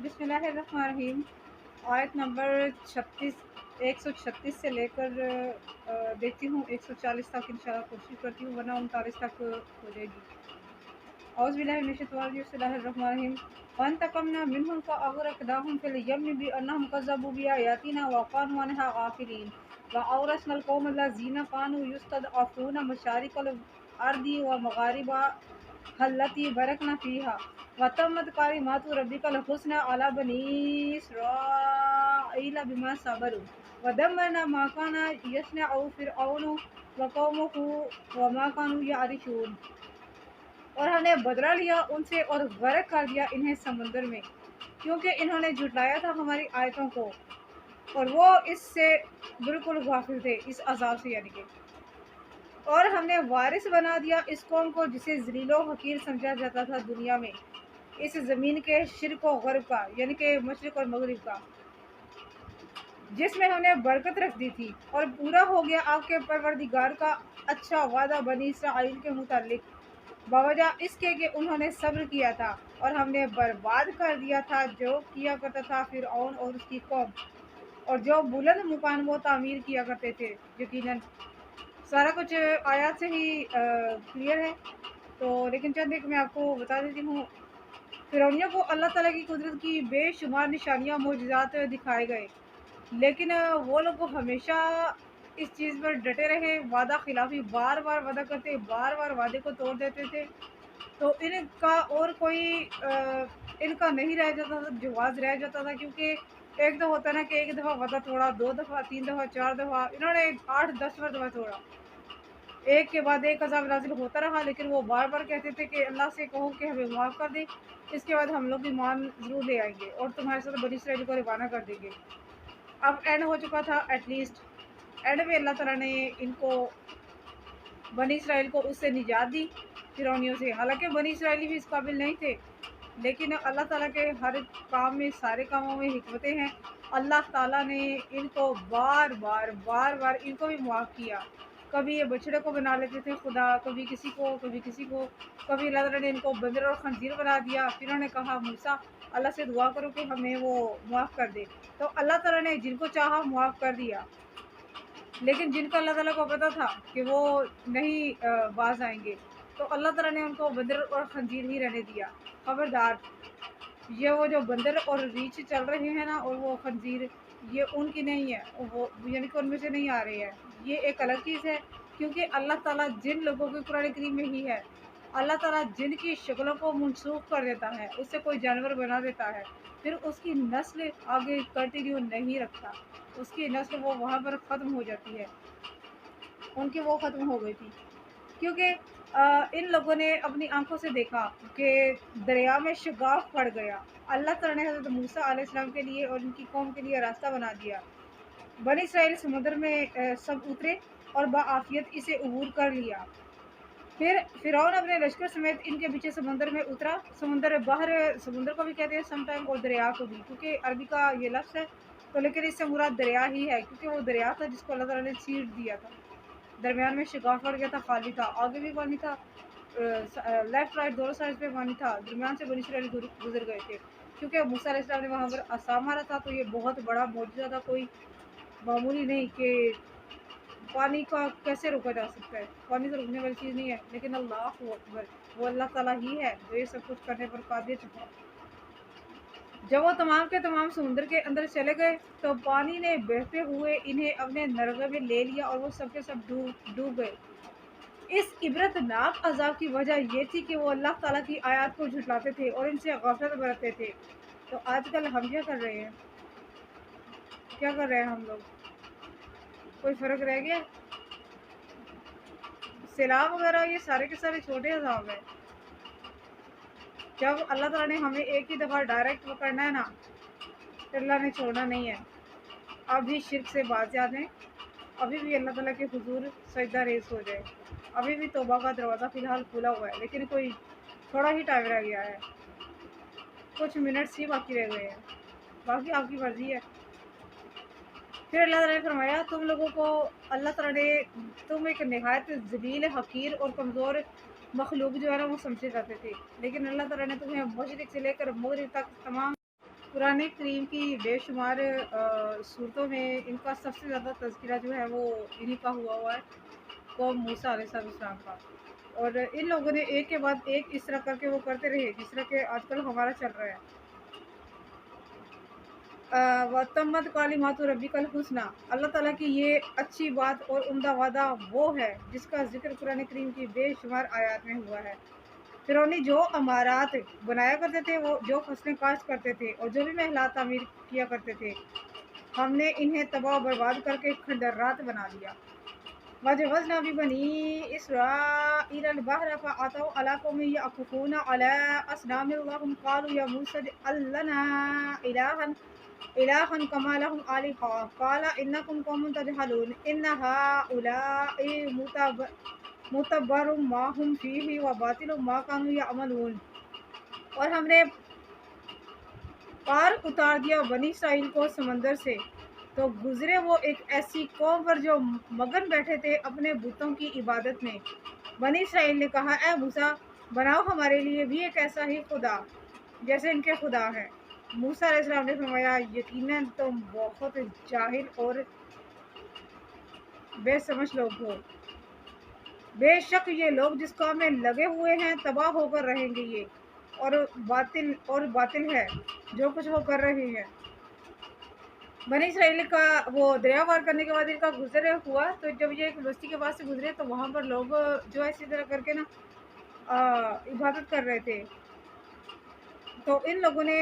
बिस्मिल्लाहिर्रहमानिर्रहीम। आयत नंबर 36, 136 से लेकर देखती हूँ 140 तक इंशाल्लाह कोशिश करती हूँ, वरना 39 तक हो जाएगी। औज़ुबिल्लाहि फ़ंतक़मना मिनहुम फ़अग़रक़नाहुम फ़िल यम्मि बिअन्नहुम कज़्ज़बू बिआयातिना व कानू अन्हा गाफ़िलीन व औरसनल क़ौमल्लज़ीना कानू यस्तदअफ़ूना मशारिक़ल अर्दि व मग़ारिबहा अल्लती बरकना फ़ीहा व तम्मत कलिमातु रब्बिकल हुस्ना अला बनी इसराईला बिमा सबरू व दम्मरना मा काना यस्नअ फ़िरऔनु व क़ौमुहु व मा कानू यअरिशून। और हमने बदला लिया उनसे और गर्क कर दिया इन्हें समुद्र में, क्योंकि इन्होंने झुटलाया था हमारी आयतों को और वो इससे बिल्कुल गाफिल थे, इस अजाब से यानी कि। और हमने वारिस बना दिया इस कौम को जिसे ज़लीलो हकीर समझा जाता था दुनिया में, इस ज़मीन के शिर्क व गर्ब का, यानी कि मशरिक और मगरिब का, जिसमें हमने बरकत रख दी थी। और पूरा हो गया आपके परवरदिगार का अच्छा वादा बनी इसराइल के मुतालिक, बावजह इसके कि उन्होंने सब्र किया था। और हमने बर्बाद कर दिया था जो किया करता था फिरऔन और उसकी कौम, और जो बुलंद मुकाम वो तामीर किया करते थे। यकीनन सारा कुछ आयत से ही क्लियर है, तो लेकिन चंद एक मैं आपको बता देती हूँ। फिरौनियों को अल्लाह ताला की कुदरत की बेशुमार निशानियाँ मोजज़ात दिखाए गए, लेकिन वो लोग हमेशा इस चीज़ पर डटे रहे, वादा खिलाफी बार बार वादा करते, बार बार वादे को तोड़ देते थे। तो इनका और कोई इनका नहीं रह जाता था, जवाज़ रह जाता था, क्योंकि एक तो होता ना कि एक दफ़ा वादा तोड़ा, 2 दफ़ा, 3 दफ़ा, 4 दफ़ा, इन्होंने 8-10 दफ़ा तोड़ा। एक के बाद एक अज़ाब नाज़िल होता रहा, लेकिन वो बार बार कहते थे कि अल्लाह से कहो कि हमें माफ़ कर दे, इसके बाद हम लोग ईमान ज़रूर ले आएंगे और तुम्हारे साथ बनी इसराइल को रवाना कर देंगे। अब एंड हो चुका था, एटलीस्ट एंड में अल्लाह ताला ने इनको बनी इसराइल को उससे निजात दी, फिरौनियों से। हालांकि बनी इसराइली भी इस काबिल नहीं थे, लेकिन अल्लाह ताला के हर काम में, सारे कामों में हिकमतें हैं। अल्लाह ताला ने इनको बार बार इनको भी माफ़ किया। कभी ये बछड़े को बना लेते थे खुदा, कभी किसी को, कभी किसी को, कभी अल्लाह ताला ने इनको बंदर और खंजीर बना दिया। फिर उन्होंने कहा मूसा अल्लाह से दुआ करो कि हमें वो माफ़ कर दे, तो अल्लाह ताला ने जिनको चाहा माफ़ कर दिया। लेकिन जिनको अल्लाह ताला को पता था कि वो नहीं बाज आएंगे, तो अल्लाह ताला ने उनको बंदर और खंजीर ही रहने दिया। खबरदार, ये वो जो बंदर और रीछ चल रहे हैं ना, और वो खंजीर, ये उनकी नहीं है, वो यानी कि उनमें से नहीं आ रहे हैं। ये एक अलग चीज़ है, क्योंकि अल्लाह ताला जिन लोगों के कुरान करीम में ही है, अल्लाह ताला जिनकी शक्लों को मनसूख कर देता है, उससे कोई जानवर बना देता है, फिर उसकी नस्ल आगे कंटिन्यू नहीं रखता, उसकी नस्ल वो वहाँ पर ख़त्म हो जाती है। उनकी वो ख़त्म हो गई थी, क्योंकि इन लोगों ने अपनी आंखों से देखा कि दरिया में शगाफ पड़ गया। अल्लाह ताला ने हज़रत मूसा अलैहिस्सलाम के लिए और उनकी कौम के लिए रास्ता बना दिया। बनी इसराइल समुद्र में सब उतरे और बाआफियत इसे अबूर कर लिया। फिर फिरौन अपने लश्कर समेत इनके पीछे समुद्र में उतरा। समुद्र बाहर, समुद्र को भी कहते हैं समटाइम, और दरिया को भी, क्योंकि अरबी का ये लफ्ज़ है, तो लेकिन इससे मुराद दरिया ही है, क्योंकि वो दरिया था जिसको अल्लाह ताला ने चीर दिया था। दरमियान में शिगाफ पड़ गया था, खाली था, आगे भी पानी था, लेफ्ट राइट दोनों साइड पे पानी था। दरमियान से बनी इसराइल गुजर गए थे, क्योंकि मूसा अलैहिस्सलाम ने वहाँ पर असा मारा था। तो ये बहुत बड़ा मौजूदा था, कोई मामूली नहीं कि पानी का कैसे रोका जा सकता है। पानी तो रुकने वाली चीज़ नहीं है, लेकिन अल्लाह अकबर, वो अल्लाह ताला ही है जो ये सब कुछ करने पर कादिर है। जब वो तमाम के तमाम समुद्र के अंदर चले गए, तो पानी ने बहते हुए इन्हें अपने नरगे में ले लिया और वो सब के सब डूब गए। इस इबरतनाक अज़ाब की वजह ये थी कि वो अल्लाह ताला की आयत को झुटलाते थे और इनसे गफलत बरतते थे। तो आजकल हम क्या कर रहे हैं, क्या कर रहे हैं हम लोग? कोई फ़र्क रह गया? सैलाब वगैरह ये सारे के सारे छोटे अज़ाब हैं। जब अल्लाह ताला ने हमें एक ही दफ़ा डायरेक्ट पकड़ना है ना, तो अल्लाह ने छोड़ना नहीं है। अब भी शिर्क से बाज आ जाएं, अभी भी अल्लाह ताला के हुजूर सजदा रेज़ हो जाए। अभी भी तौबा का दरवाज़ा फ़िलहाल खुला हुआ है, लेकिन कोई थोड़ा ही टाइम रह गया है, कुछ मिनट्स ही बाकी रह गए हैं, बाकी आपकी मर्ज़ी है। फिर अल्लाह ताला ने फरमाया, तुम लोगों को अल्लाह ताला ने, तुम एक नहायत ज़लील, हकीर और कमज़ोर मखलूक जो है ना वो समझे जाते थे, लेकिन अल्लाह ताला ने तुम्हें मशरिक से लेकर मगरिब तक तमाम कुरान करीम की बेशुमार सूरतों में इनका सबसे ज़्यादा तज़किरा जो है वो इन्हीं का हुआ है, कौम मूसा अलैहिस्सलाम का। और इन लोगों ने एक के बाद एक इस तरह करके वो करते रहे जिस तरह के आजकल हमारा चल रहा है। वतम्मत कालिमातु रब्बिकल हुस्ना, अल्लाह ताला की ये अच्छी बात और उम्दा वादा वो है जिसका जिक्र कुरान करीम की बेशुमार आयत में हुआ है। फिरौनी जो अमारात बनाया करते थे, वो जो फसलें काश्त करते थे और जो भी महलात तामीर किया करते थे, हमने इन्हें तबाह बर्बाद करके खंडरात बना दिया। वजवज़ना भी बनी इसराइल अल बहर फअतौ अला कौमिन यअकूफून अला असनामिन लहुम क़ालू या मूसा इजअल लना इलाहन कमा लहुम आलिहा क़ाल इन्नकुम कौमुन तजहलून इन्न हाउलाइ मुतब्बरुम मा हुम फीहि व बातिलुम मा कानू यअमलून। और हमने पार उतार दिया बनी इसराइल को समंदर से, तो गुजरे वो एक ऐसी कौम पर जो मगन बैठे थे अपने बुतों की इबादत में। बनी इसराइल ने कहा, ए मूसा, बनाओ हमारे लिए भी एक ऐसा ही खुदा जैसे इनके खुदा हैं। मूसा अलैहिस्सलाम ने फरमाया, यकीनन तुम बहुत जाहिल और बेसमझ लोग हो। बेशक ये लोग जिस काम में लगे हुए हैं तबाह होकर रहेंगे ये, और बातिल है जो कुछ वो कर रहे हैं। बनी इसराइल का वो दरिया पार करने के बाद इनका गुजर हुआ, तो जब ये एक बस्ती के पास से गुजरे तो वहाँ पर लोग जो है इसी तरह करके ना इबादत कर रहे थे। तो इन लोगों ने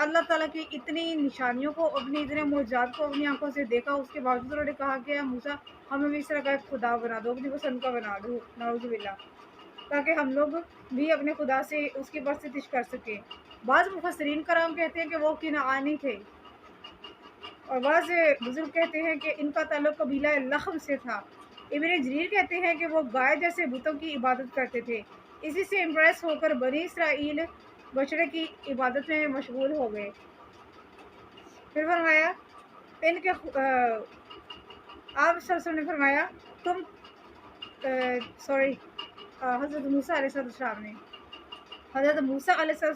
अल्लाह ताला की इतनी निशानियों को, अपनी इतने मौजूदात को अपनी आंखों से देखा, उसके बावजूद उन्होंने कहा कि या मूसा, हमें भी इस तरह का एक खुदा बना दो, अपनी पसंद का बना दो, नाउज़ुबिल्लाह, ताकि हम लोग भी अपने खुदा से उसकी परस्तिश कर सकें। बाज़ मुफस्सिरीन कराम कहते हैं कि वो किनानी थे, और बाज़ बुजुर्ग कहते हैं कि इनका ताल्लुक कबीला लहम से था। इब्न जरीर कहते हैं कि वो गाय जैसे बुतों की इबादत करते थे। इसी से इम्प्रेस होकर बनी इसराइल बछड़े की इबादत में मशगूल हो गए। फिर फरमाया इनके आप सरसों ने फरमाया तुम हज़रत मूसा अलैहिस्सलाम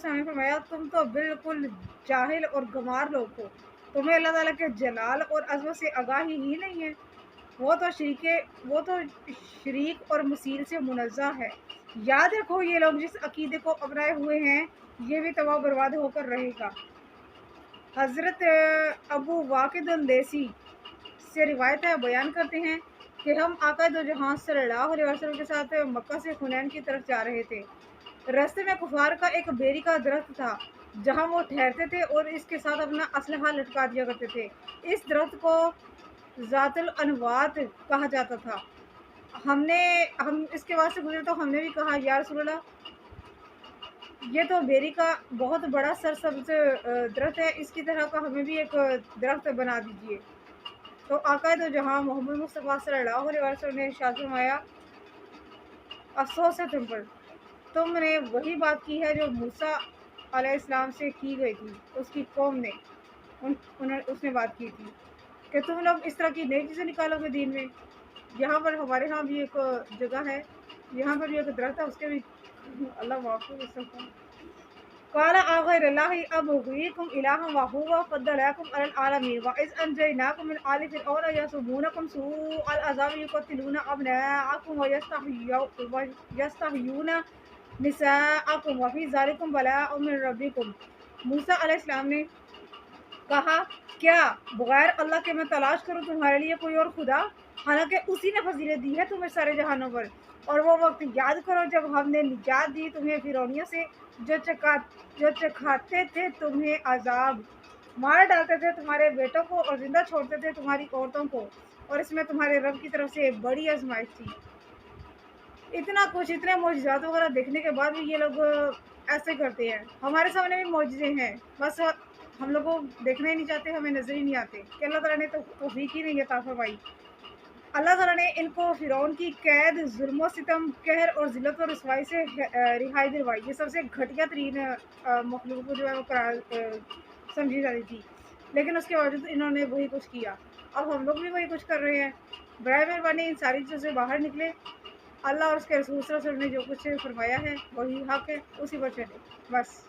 ने फरमाया, तुम तो बिल्कुल जाहिल और गंवार लोग हो, तुम्हें अल्लाह ताला के जलाल और अज़मत से आगाही ही नहीं है। वो तो शरीक और मसील से मुनज़्ज़ह है। याद रखो, ये लोग जिस अकीदे को अपनाए हुए हैं ये भी तबाह बर्बाद होकर रहेगा। हज़रत अबू वाक़िद अल-लैसी से रिवायत है, बयान करते हैं कि हम आका दो जहां सल्लल्लाहु अलैहि वसल्लम के साथ मक्का से हुनैन की तरफ जा रहे थे। रास्ते में कुफार का एक बेरी का दरख्त था जहां वो ठहरते थे और इसके साथ अपना असलहा लटका दिया करते थे। इस दरख्त को ज़ातुल अनवात कहा जाता था। हम इसके बाद से गुजरे तो हमने भी कहा, या रसूलल्लाह, ये तो बेरी का बहुत बड़ा सरसब्ज दरख्त है, इसकी तरह का हमें भी एक दरख्त बना दीजिए। तो आका दो जहाँ मोहम्मद मुस्तफ़ा सल्लल्लाहु अलैहि वसल्लम ने इरशाद फरमाया, अफसोस है तुम पर, तुमने वही बात की है जो मूसा अलैहिस्सलाम से की गई थी। उसकी कौम ने उसने बात की थी कि तुम लोग इस तरह की नई चीज़ें निकालोगे दीन में। यहाँ पर हमारे यहाँ भी एक जगह है, यहाँ पर भी एक दरख्त है, उसके भी अल्लाह वाक़ क़ाल अग़ैरल्लाहि अबग़ीकुम इलाहन व हुवा फ़द्दलकुम अलल आलमीन व इज़ अंजयनाकुम मिन आलि फ़िरऔन यसुमूनकुम सूअल अज़ाब युक़त्तिलूना अब्नाअकुम व यस्तहयूना निसाअकुम व फ़ी ज़ालिकुम बलाअun मिन रब्बिकुम। मूसा अलैहिस्सलाम ने कहा, क्या बगैर अल्लाह के मैं तलाश करूं तुम्हारे लिए कोई और खुदा, हालांकि उसी ने फजीलत दी है तुम्हें सारे जहानों पर। और वो वक्त याद करो जब हमने निजात दी तुम्हें फिरौनियों से, जो चखाते थे तुम्हें अजाब, मार डालते थे तुम्हारे बेटों को और जिंदा छोड़ते थे तुम्हारी औरतों को, और इसमें तुम्हारे रब की तरफ से बड़ी आजमाइश थी। इतना कुछ, इतने मौजूदात वगैरह देखने के बाद भी ये लोग ऐसे करते हैं। हमारे सामने भी मौजूदे हैं, बस हम लोग को देखना ही नहीं चाहते, हमें नजर ही नहीं आते कि अल्लाह ताला ने तो तौफीक ही नहीं अता फरमाई। अल्लाह ताला ने इनको फिरौन की कैद, जुल्म सितम, कहर और ज़िल्लत और रसवाई से रिहाई दिलवाई। ये सबसे घटिया तरीन मखलूक जो है वो समझी जाती थी, लेकिन उसके बावजूद इन्होंने वही कुछ किया। अब हम लोग भी वही कुछ कर रहे हैं। बराए मेहरबानी इन सारी चीज़ों से बाहर निकले। अल्लाह और उसके रसूल सल्लल्लाहु अलैहि वसल्लम ने जो कुछ फरमाया है वही हक़ है, उसी पर चले बस।